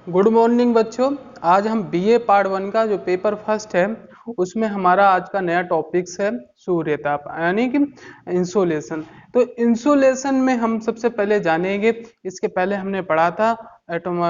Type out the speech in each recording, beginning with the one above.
Good morning बच्चों। आज हम बीए पार्ट 1 का जो पेपर फर्स्ट है उसमें हमारा आज का नया टॉपिक्स है सूर्यताप यानी कि इंसोलेशन। तो इंसोलेशन में हम सबसे पहले जानेंगे, इसके पहले हमने पढ़ा था एटम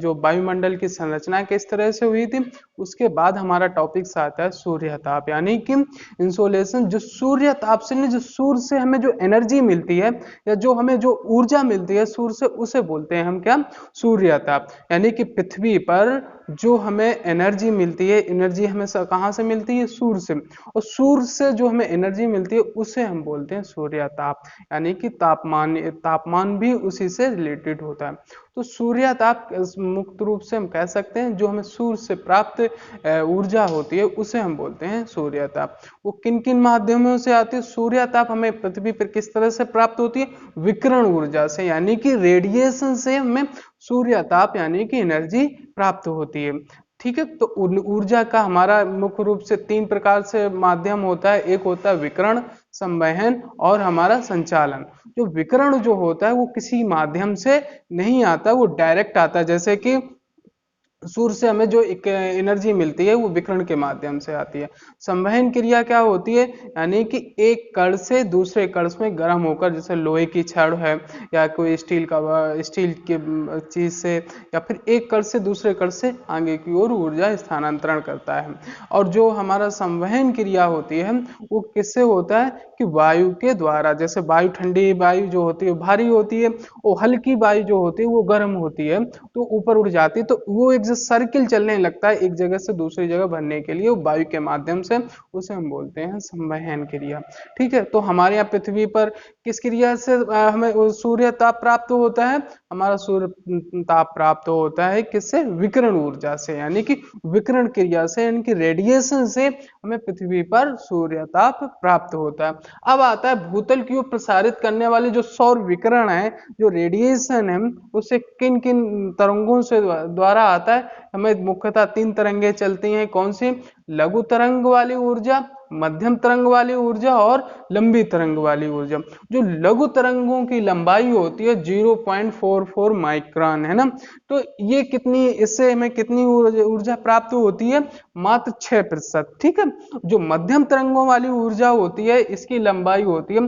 जो वायुमंडल की संरचना किस तरह से हुई थी। उसके बाद हमारा टॉपिक्स आता है सूर्यताप यानी कि इंसोलेशन। जो सूर्यताप से नहीं, जो सूर्य से हमें जो एनर्जी मिलती है या जो हमें जो ऊर्जा मिलती है सूर्य से, उसे बोलते हैं हम क्या, सूर्यताप। यानी कि पृथ्वी पर जो हमें एनर्जी मिलती है, एनर्जी हमें कहाँ से मिलती है, सूर्य से, और सूर्य से जो हमें एनर्जी मिलती है उसे हम बोलते हैं सूर्यताप। यानी कि तापमान तापमान भी उसी से रिलेटेड होता है। तो सूर्यताप मुख्य रूप से हम कह सकते हैं जो हमें सूर्य से प्राप्त ऊर्जा होती है उसे हम बोलते हैं सूर्यताप। वो किन किन माध्यमों से आती है सूर्यताप, हमें पृथ्वी पर किस तरह से प्राप्त होती है, विकिरण ऊर्जा से यानी कि रेडिएशन से हमें सूर्यताप यानी कि एनर्जी प्राप्त होती है। ठीक है, तो ऊर्जा का हमारा मुख्य रूप से 3 प्रकार से माध्यम होता है। एक होता है विकिरण, संवहन और हमारा संचालन। जो विकिरण जो होता है वो किसी माध्यम से नहीं आता, वो डायरेक्ट आता है। जैसे कि सूर्य से हमें जो एक एनर्जी मिलती है वो विकिरण के माध्यम से आती है। संवहन क्रिया क्या होती है, यानी कि एक कण से दूसरे कण में गर्म होकर, जैसे लोहे की छड़ है या कोई स्टील के चीज से, या फिर एक कण से दूसरे कण से आगे की ओर ऊर्जा स्थानांतरण करता है। और जो हमारा संवहन क्रिया होती है वो किससे होता है कि वायु के द्वारा। जैसे वायु, ठंडी वायु जो होती है भारी होती है, और हल्की वायु जो होती है वो गर्म होती है, तो ऊपर उड़ जाती है। तो वो एक जो सर्किल चलने लगता है एक जगह से दूसरी जगह बढ़ने के लिए वायु के माध्यम से, उसे हम बोलते हैं संवहन क्रिया। ठीक है, तो हमारे यहाँ पृथ्वी पर किस क्रिया से हमें सूर्य ताप प्राप्त होता है, हमारा सूर्य ताप प्राप्त होता है किससे, विकिरण ऊर्जा से, यानी कि विकिरण क्रिया से, यानी कि रेडिएशन से हमें पृथ्वी पर सूर्य ताप प्राप्त होता है। अब आता है भूतल की ओर प्रसारित करने वाले जो सौर विकिरण है, जो रेडिएशन है, उसे किन किन तरंगों से द्वारा आता है। हमें मुख्यतः 3 तरंगे चलती हैं। कौन सी, लघु तरंग वाली ऊर्जा, मध्यम तरंग वाली ऊर्जा और लंबी तरंग वाली ऊर्जा। जो लघु तरंगों की लंबाई होती है 0.44 माइक्रोन, है ना। तो ये कितनी, इससे हमें कितनी ऊर्जा प्राप्त होती है, मात्र 6%। ठीक है, जो मध्यम तरंगों वाली ऊर्जा होती है इसकी लंबाई होती है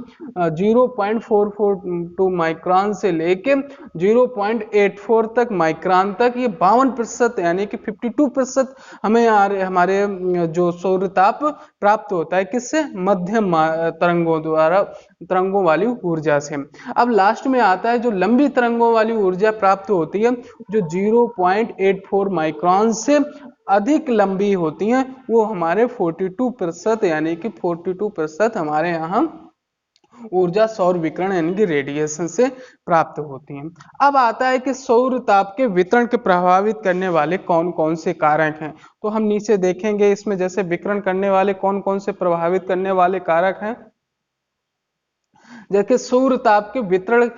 0.442 माइक्रोन से लेके 0.84 तक माइक्रोन तक। ये 52% यानी कि 52% हमें हमारे जो सौर ताप प्राप्त होता है किससे, मध्यम तरंगों द्वारा, तरंगों वाली ऊर्जा से। अब लास्ट में आता है जो लंबी तरंगों वाली ऊर्जा प्राप्त होती है, जो 0.84 माइक्रोन से अधिक लंबी होती हैं, वो हमारे 42% यानी कि 42% हमारे यहाँ ऊर्जा सौर विकिरण यानी कि रेडिएशन से प्राप्त होती है। अब आता है कि सौर ताप के वितरण के प्रभावित करने वाले कौन कौन से कारक हैं। तो हम नीचे देखेंगे इसमें, जैसे विकिरण करने वाले कौन कौन से प्रभावित करने वाले कारक हैं। जैसे सौर ताप के वितरण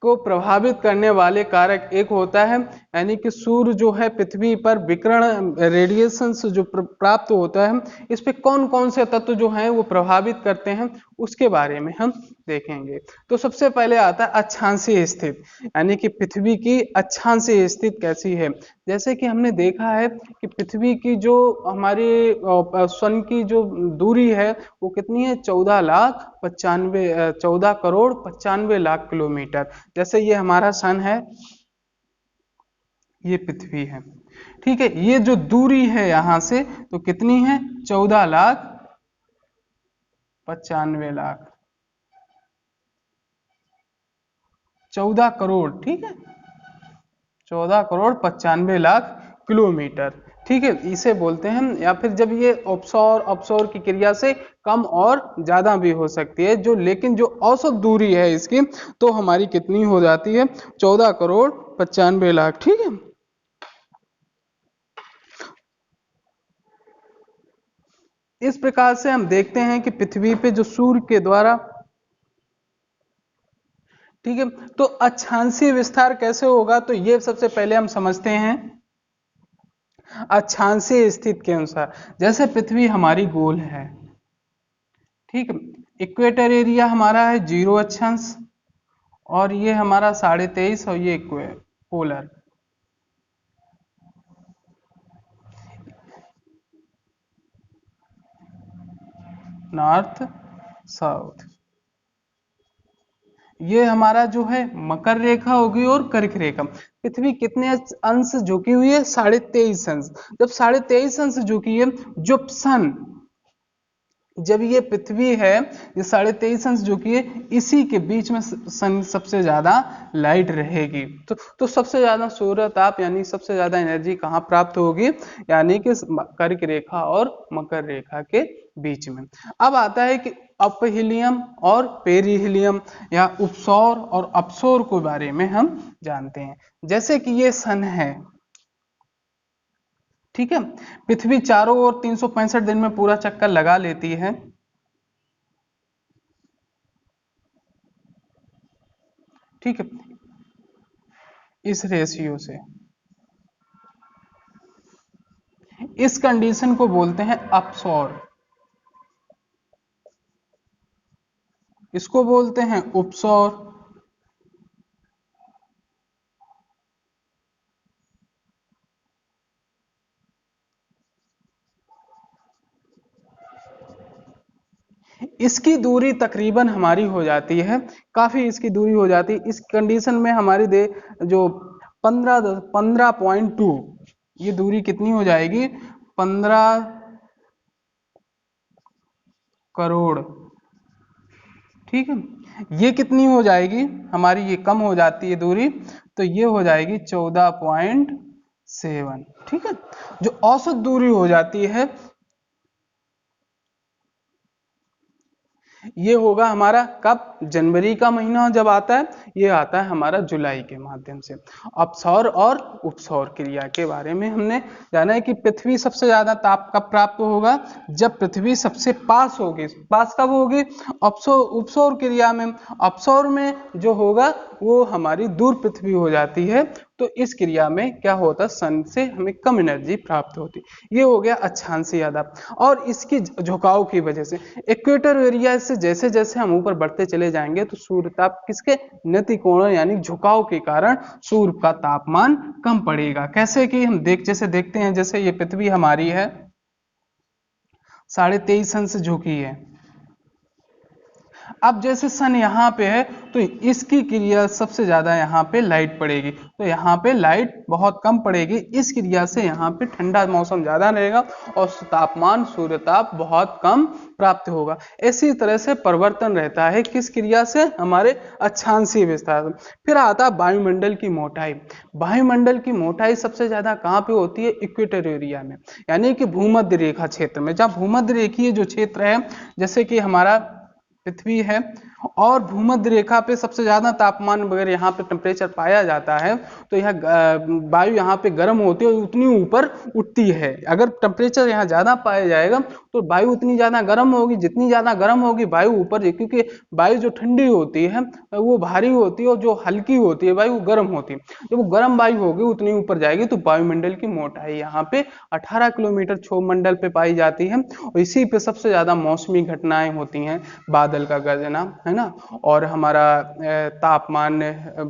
को प्रभावित करने वाले कारक एक होता है, यानी कि सूर्य जो है पृथ्वी पर विकिरण रेडिएशन से जो प्राप्त होता है, इस पे कौन कौन से तत्व जो हैं वो प्रभावित करते हैं उसके बारे में हम देखेंगे। तो सबसे पहले आता है अक्षांशीय स्थिति, यानी कि पृथ्वी की अक्षांशीय स्थिति कैसी है। जैसे कि हमने देखा है कि पृथ्वी की जो हमारी सन की जो दूरी है वो कितनी है, 14 करोड़ 95 लाख किलोमीटर। जैसे ये हमारा सन है, ये पृथ्वी है। ठीक है, ये जो दूरी है यहां से तो कितनी है, 14,95,00,000, 14 करोड़, ठीक है, 14 करोड़ 95 लाख किलोमीटर। ठीक है, इसे बोलते हैं। या फिर जब ये ऑफशोर ऑफशोर की क्रिया से कम और ज्यादा भी हो सकती है, जो लेकिन जो औसत दूरी है इसकी तो हमारी कितनी हो जाती है, 14 करोड़ 95 लाख। ठीक है, इस प्रकार से हम देखते हैं कि पृथ्वी पे जो सूर्य के द्वारा, ठीक है, तो अक्षांशीय विस्तार कैसे होगा, तो ये सबसे पहले हम समझते हैं अक्षांशीय स्थिति के अनुसार। जैसे पृथ्वी हमारी गोल है, ठीक है, इक्वेटर एरिया हमारा है 0 अक्षांश, और ये हमारा 23.5 और ये पोलर। North south. ये हमारा जो है मकर रेखा होगी और कर्क रेखा। पृथ्वी कितने अंश झुकी हुई है? 23.5 अंश। जब 23.5 अंश झुकी है, जब सन, जब ये पृथ्वी है ये 23.5 अंश झुकी है, इसी के बीच में सन सबसे ज्यादा लाइट रहेगी। तो सबसे ज्यादा सूर्य ताप यानी सबसे ज्यादा एनर्जी कहाँ प्राप्त होगी? यानी कि कर्क रेखा और मकर रेखा के बीच में। अब आता है कि अपहीलियम और पेरिहीलियम या उपसौर और अपसौर के बारे में हम जानते हैं। जैसे कि ये सन है, ठीक है, पृथ्वी चारों ओर 365 दिन में पूरा चक्कर लगा लेती है। ठीक है, इस रेशियो से, इस कंडीशन को बोलते हैं अपसौर, इसको बोलते हैं उपसौर। इसकी दूरी तकरीबन हमारी हो जाती है, काफी इसकी दूरी हो जाती है। इस कंडीशन में हमारी जो 15.2, ये दूरी कितनी हो जाएगी? 15 करोड़। ठीक है, ये कितनी हो जाएगी हमारी? ये कम हो जाती है दूरी, तो ये हो जाएगी 14.7। ठीक है, जो औसत दूरी हो जाती है ये होगा हमारा कब? जनवरी का महीना जब आता है, ये आता है हमारा जुलाई के माध्यम से। अपसौर और उपसौर क्रिया के बारे में हमने जाना है कि पृथ्वी सबसे ज्यादा ताप कब प्राप्त होगा? जब पृथ्वी सबसे पास होगी। पास कब होगी? अपसौर उपसौर क्रिया में। अपसौर में जो होगा वो हमारी दूर पृथ्वी हो जाती है, तो इस क्रिया में क्या होता है? सन से हमें कम एनर्जी प्राप्त होती। ये हो गया अक्षांशीय दाब। और इसकी झुकाव की वजह से इक्वेटर एरिया से जैसे जैसे हम ऊपर बढ़ते चले जाएंगे तो सूर्य ताप किसके? नतिकोण यानी झुकाव के कारण सूर्य का तापमान कम पड़ेगा। कैसे कि हम जैसे देखते हैं, जैसे ये पृथ्वी हमारी है 23.5 अंश झुकी है। अब जैसे सन यहाँ पे है तो इसकी क्रिया सबसे ज्यादा यहाँ पे लाइट पड़ेगी, तो यहाँ पे लाइट बहुत कम पड़ेगी। इस क्रिया से यहाँ पे ठंडा मौसम ज्यादा रहेगा और तापमान सूर्य ताप बहुत कम प्राप्त होगा। इसी तरह से परिवर्तन रहता है किस क्रिया से? हमारे अक्षांशीय विस्तार से। फिर आता है वायुमंडल की मोटाई। वायुमंडल की मोटाई सबसे ज्यादा कहाँ पे होती है? इक्वेटर एरिया में, यानी कि भूमध्य रेखा क्षेत्र में। जहाँ भूमध्य रेखीय जो क्षेत्र है, जैसे कि हमारा पृथ्वी है और भूमध्य रेखा पे सबसे ज्यादा तापमान वगैरह यहाँ पे टेम्परेचर पाया जाता है, तो यह वायु यहाँ पे गर्म होती है और उतनी ऊपर उठती है। अगर टेम्परेचर यहाँ ज्यादा पाया जाएगा तो वायु उतनी ज्यादा गर्म होगी, जितनी ज्यादा गर्म होगी वायु ऊपर, क्योंकि वायु जो ठंडी होती है वो भारी होती है और जो हल्की होती है वायु गर्म होती है। जब वो गर्म वायु होगी उतनी ऊपर जाएगी तो वायुमंडल की मोटाई यहाँ पे 18 किलोमीटर क्षोभमंडल पे पाई जाती है। और इसी पे सबसे ज्यादा मौसमी घटनाएं होती हैं, बादल का गरजना, है ना, और हमारा तापमान,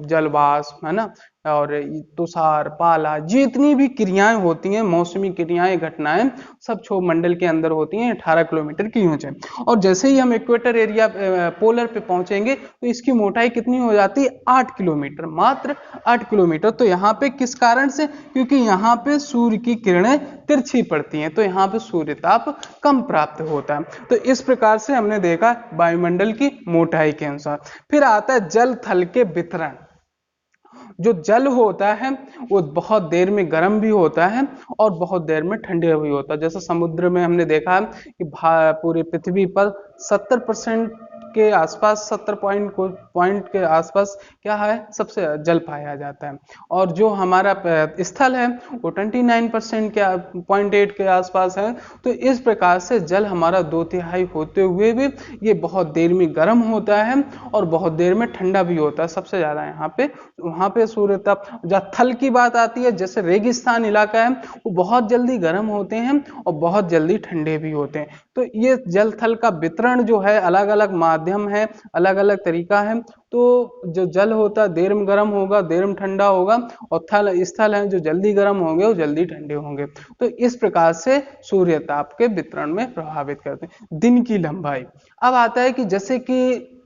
जलवाष्प, है ना, और तुषार, पाला, जितनी भी क्रियाएं होती हैं, मौसमी क्रियाएं, घटनाएं, सब क्षोभ मंडल के अंदर होती हैं 18 किलोमीटर की ऊंचाई। और जैसे ही हम इक्वेटर एरिया पोलर पे पहुंचेंगे तो इसकी मोटाई कितनी हो जाती है? 8 किलोमीटर, मात्र 8 किलोमीटर। तो यहाँ पे किस कारण से? क्योंकि यहाँ पे सूर्य की किरणें तिरछी पड़ती हैं, तो यहाँ पे सूर्य ताप कम प्राप्त होता है। तो इस प्रकार से हमने देखा वायुमंडल की मोटाई के अनुसार। फिर आता है जल थल के वितरण। जो जल होता है वो बहुत देर में गर्म भी होता है और बहुत देर में ठंडा भी होता है। जैसे समुद्र में हमने देखा है कि पूरी पृथ्वी पर 70% के आसपास, 70 पॉइंट के आसपास क्या है? सबसे जल पाया जाता है। और जो हमारा स्थल है वो 29% के 0.8 के आसपास है। तो इस प्रकार से जल हमारा 2/3 होते हुए भी ये बहुत देर में गर्म होता है और बहुत देर में ठंडा भी होता है। सबसे ज्यादा यहाँ पे वहां पे सूर्य ताप। जहाँ थल की बात आती है, जैसे रेगिस्तान इलाका है, वो बहुत जल्दी गर्म होते हैं और बहुत जल्दी ठंडे भी होते हैं। तो ये जल थल का वितरण जो है अलग अलग माध्यम है, अलग अलग तरीका है। तो जो जल होता है देर में गर्म होगा, देर में ठंडा होगा, और थल स्थल है जो जल्दी गर्म होंगे वो जल्दी ठंडे होंगे। तो इस प्रकार से सूर्य ताप के वितरण में प्रभावित करते हैं। दिन की लंबाई, अब आता है कि जैसे कि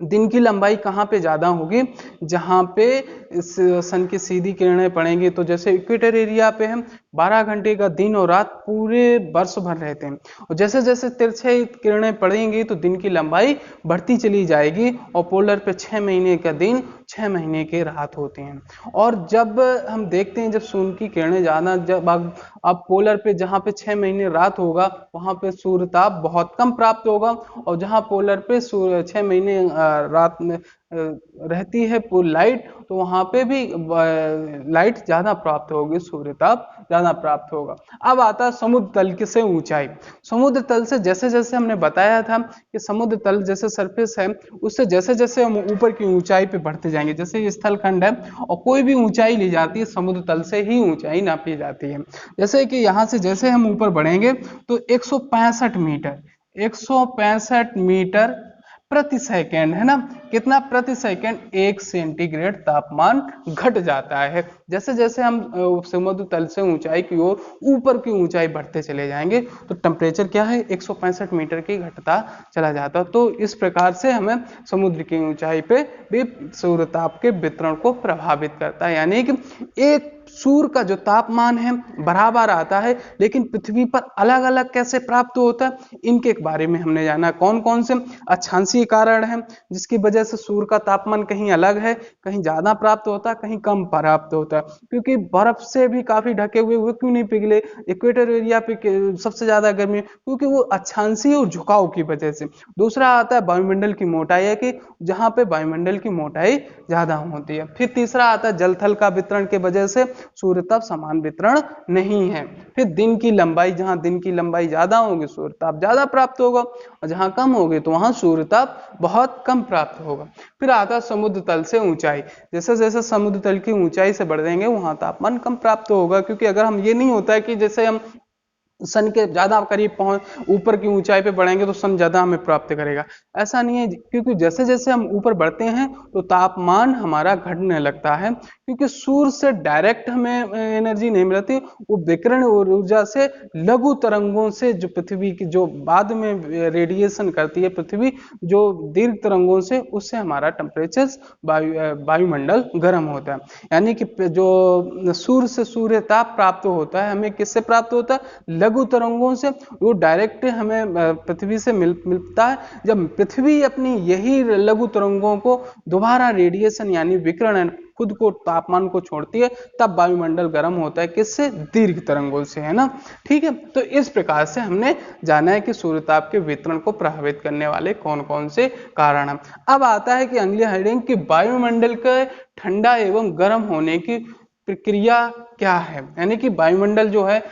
दिन की लंबाई कहाँ पे ज्यादा होगी, जहां पे इस सन की सीधी किरणें पड़ेंगी। तो जैसे इक्वेटर एरिया पे हम 12 घंटे का दिन और रात पूरे वर्ष भर रहते हैं, और जैसे जैसे तिरछे किरणें पड़ेंगी तो दिन की लंबाई बढ़ती चली जाएगी, और पोलर पे 6 महीने का दिन 6 महीने की रात होती हैं। और जब हम देखते हैं जब सूर्य की किरणें ज्यादा, जब अब पोलर पे जहाँ पे 6 महीने रात होगा वहां पे सूर्य ताप बहुत कम प्राप्त होगा, और जहाँ पोलर पे सूर्य 6 महीने रात में रहती है पूरी लाइट, तो वहां पे भी लाइट ज्यादा प्राप्त होगी, सूर्य ताप ज्यादा प्राप्त होगा। अब आता है समुद्र तल की से ऊंचाई। समुद्र तल से जैसे जैसे हमने बताया था कि समुद्र तल जैसे सरफेस है, उससे जैसे जैसे हम ऊपर की ऊंचाई पे बढ़ते जाएंगे, जैसे ये स्थल खंड है और कोई भी ऊंचाई ली जाती है समुद्र तल से ही ऊंचाई नापी जाती है। जैसे कि यहाँ से जैसे हम ऊपर बढ़ेंगे तो 165 मीटर, 165 मीटर प्रति सेकेंड, है ना, कितना प्रति सेकेंड 1 सेंटीग्रेड तापमान घट जाता है। जैसे जैसे हम समुद्र तल से ऊंचाई की ओर ऊपर की ऊंचाई बढ़ते चले जाएंगे तो टेम्परेचर क्या है 165 मीटर की घटता चला जाता है। तो इस प्रकार से हमें समुद्र की ऊंचाई पे भी सूर्य ताप के वितरण को प्रभावित करता है। यानी कि एक सूर्य का जो तापमान है बराबर आता है, लेकिन पृथ्वी पर अलग अलग कैसे प्राप्त होता है इनके बारे में हमने जाना। कौन कौन से अक्षांशीय कारण है जिसकी वजह से सूर्य का तापमान कहीं अलग है, कहीं ज्यादा प्राप्त होता है, कहीं कम प्राप्त होता है। क्योंकि बर्फ से भी काफी ढके हुए वो क्यों नहीं पिघले, इक्वेटर एरिया पे सबसे ज्यादा गर्मी, क्योंकि वो अक्षांशीय और झुकाव की वजह से। दूसरा आता है वायुमंडल की मोटाई है कि जहां पे वायुमंडल की मोटाई ज्यादा होती है। फिर तीसरा आता है जलथल का वितरण के वजह से सूर्य ताप समान वितरण नहीं है। फिर दिन की लंबाई, जहां दिन की लंबाई ज्यादा होगी सूर्य ताप ज्यादा प्राप्त होगा, और जहां कम होगी तो वहां सूर्य ताप बहुत कम प्राप्त होगा। फिर आता है समुद्र तल से ऊंचाई। जैसे जैसे समुद्र तल की ऊंचाई से बढ़ जाएंगे वहां तापमान कम प्राप्त होगा, क्योंकि अगर हम ये नहीं होता है कि जैसे हम सन के ज्यादा करीब पहुंच ऊपर की ऊंचाई पे बढ़ेंगे तो सन ज्यादा हमें प्राप्त करेगा, ऐसा नहीं है। क्योंकि जैसे जैसे हम ऊपर बढ़ते हैं तो तापमान हमारा घटने लगता है, क्योंकि सूर्य से डायरेक्ट हमें एनर्जी नहीं मिलती, वो विकिरण और ऊर्जा से लघु तरंगों से जो पृथ्वी की जो बाद में रेडिएशन करती है पृथ्वी, जो दीर्घ तरंगों से, उससे हमारा टेम्परेचर वायुमंडल गर्म होता है। यानी कि जो सूर्य से सूर्य ताप प्राप्त होता है हमें किससे प्राप्त होता है, लघु तरंगों से। वो डायरेक्ट हमें पृथ्वी से मिलता है। जब पृथ्वी अपनी यही लघु तरंगों को दोबारा रेडिएशन यानी विकिरण खुद को तापमान को छोड़ती है, तब वायुमंडल गर्म होता है। किससे, दीर्घ तरंगों से, है ना। ठीक है, तो इस प्रकार से हमने जाना है कि सूर्यताप के वितरण को प्रभावित करने वाले कौन कौन से कारण हैं। अब आता है कि अगली हेडिंग कि वायुमंडल के ठंडा एवं गर्म होने की प्रक्रिया क्या है, यानी कि वायुमंडल जो है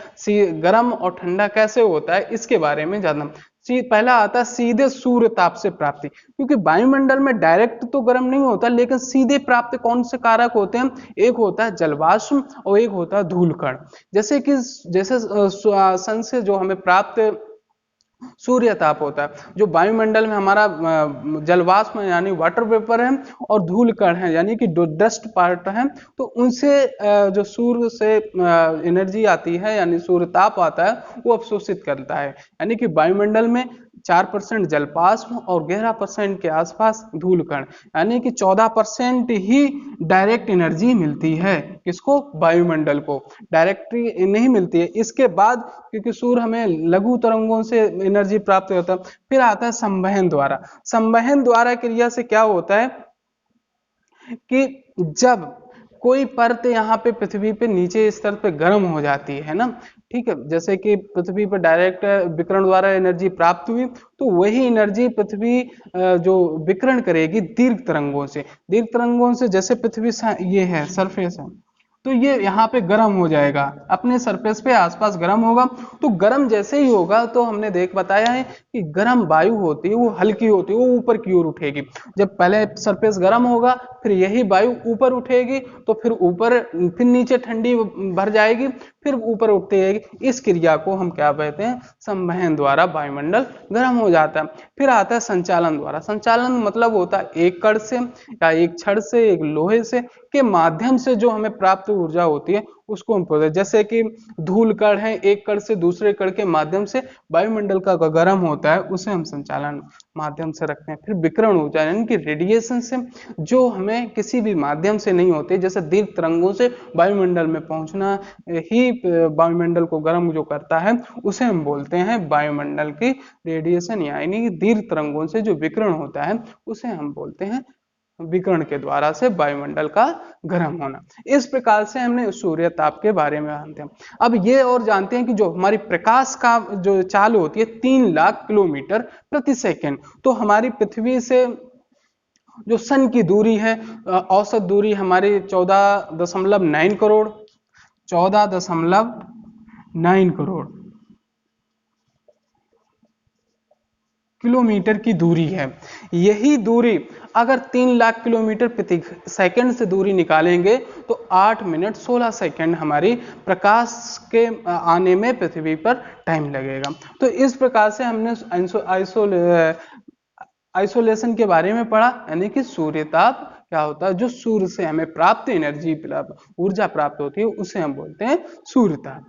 गर्म और ठंडा कैसे होता है इसके बारे में जानना। पहला आता है सीधे सूर्य ताप से प्राप्ति, क्योंकि वायुमंडल में डायरेक्ट तो गर्म नहीं होता, लेकिन सीधे प्राप्त कौन से कारक होते हैं, एक होता है जलवाष्प और एक होता है धूलकण। जैसे कि जैसे सन से जो हमें प्राप्त सूर्य ताप होता है, जो वायुमंडल में हमारा जलवाष्प यानी वाटर वेपर है और धूल कण है यानी कि डस्ट पार्ट है, तो उनसे जो सूर्य से एनर्जी आती है यानी सूर्य ताप आता है वो अवशोषित करता है। यानी कि वायुमंडल में 4% जलवाष्प और 11% के आसपास धूल कण, यानी कि 14% ही डायरेक्ट एनर्जी मिलती है। किसको, वायुमंडल को डायरेक्टली नहीं मिलती है। इसके बाद क्योंकि सूर्य हमें लघु तरंगों से एनर्जी प्राप्त होता है। फिर आता है संवहन द्वारा। संवहन द्वारा क्रिया से क्या होता है कि जब कोई परत यहाँ पे पृथ्वी पे नीचे स्तर पे गर्म हो जाती है ना, ठीक है, जैसे कि पृथ्वी पर डायरेक्ट विकिरण द्वारा एनर्जी प्राप्त हुई, तो वही एनर्जी पृथ्वी जो विकिरण करेगी दीर्घ तरंगों से। दीर्घ तरंगों से जैसे पृथ्वी ये है सरफेस है, तो ये यहाँ पे गर्म हो जाएगा, अपने सरफेस पे आसपास गर्म होगा। तो गर्म जैसे ही होगा तो हमने बताया है कि गर्म वायु होती है वो हल्की होती है, वो ऊपर की ओर उठेगी। जब पहले सरफेस गर्म होगा फिर यही वायु ऊपर उठेगी तो फिर ऊपर, फिर नीचे ठंडी भर जाएगी, फिर ऊपर उठती रहेगी। इस क्रिया को हम क्या कहते हैं, संवहन द्वारा वायुमंडल गर्म हो जाता है। फिर आता है संचालन द्वारा। संचालन मतलब होता है एक कण से या एक छड़ से, एक लोहे से के माध्यम से जो हमें प्राप्त ऊर्जा होती है उसको हम बोलते हैं। जैसे कि धूल कण है, एक कण से दूसरे कण के माध्यम से वायुमंडल का गर्म होता है, उसे हम संचालन माध्यम से रखते हैं। फिर विकिरण ऊर्जा यानी कि रेडिएशन से, जो हमें किसी भी माध्यम से नहीं होते, जैसे दीर्घ तरंगों से वायुमंडल में पहुंचना ही वायुमंडल को गर्म जो करता है, उसे हम बोलते हैं वायुमंडल की रेडिएशन, यानी कि दीर्घ तरंगों से जो विकिरण होता है उसे हम बोलते हैं विकिरण के द्वारा से वायुमंडल का गर्म होना। इस प्रकार से हमने सूर्य ताप के बारे में जानते हैं। अब ये और जानते हैं कि जो हमारी प्रकाश का जो चाल होती है 3 लाख किलोमीटर प्रति सेकंड, तो हमारी पृथ्वी से जो सन की दूरी है, औसत दूरी हमारी 14.9 करोड़, 14.9 करोड़ किलोमीटर की दूरी है। यही दूरी अगर 3 लाख किलोमीटर प्रति सेकंड से दूरी निकालेंगे तो 8 मिनट 16 सेकंड हमारी प्रकाश के आने में पृथ्वी पर टाइम लगेगा। तो इस प्रकार से हमने आइसोलेशन के बारे में पढ़ा, यानी कि सूर्यताप क्या होता है, जो सूर्य से हमें प्राप्त एनर्जी ऊर्जा प्राप्त होती है उसे हम बोलते हैं सूर्यताप।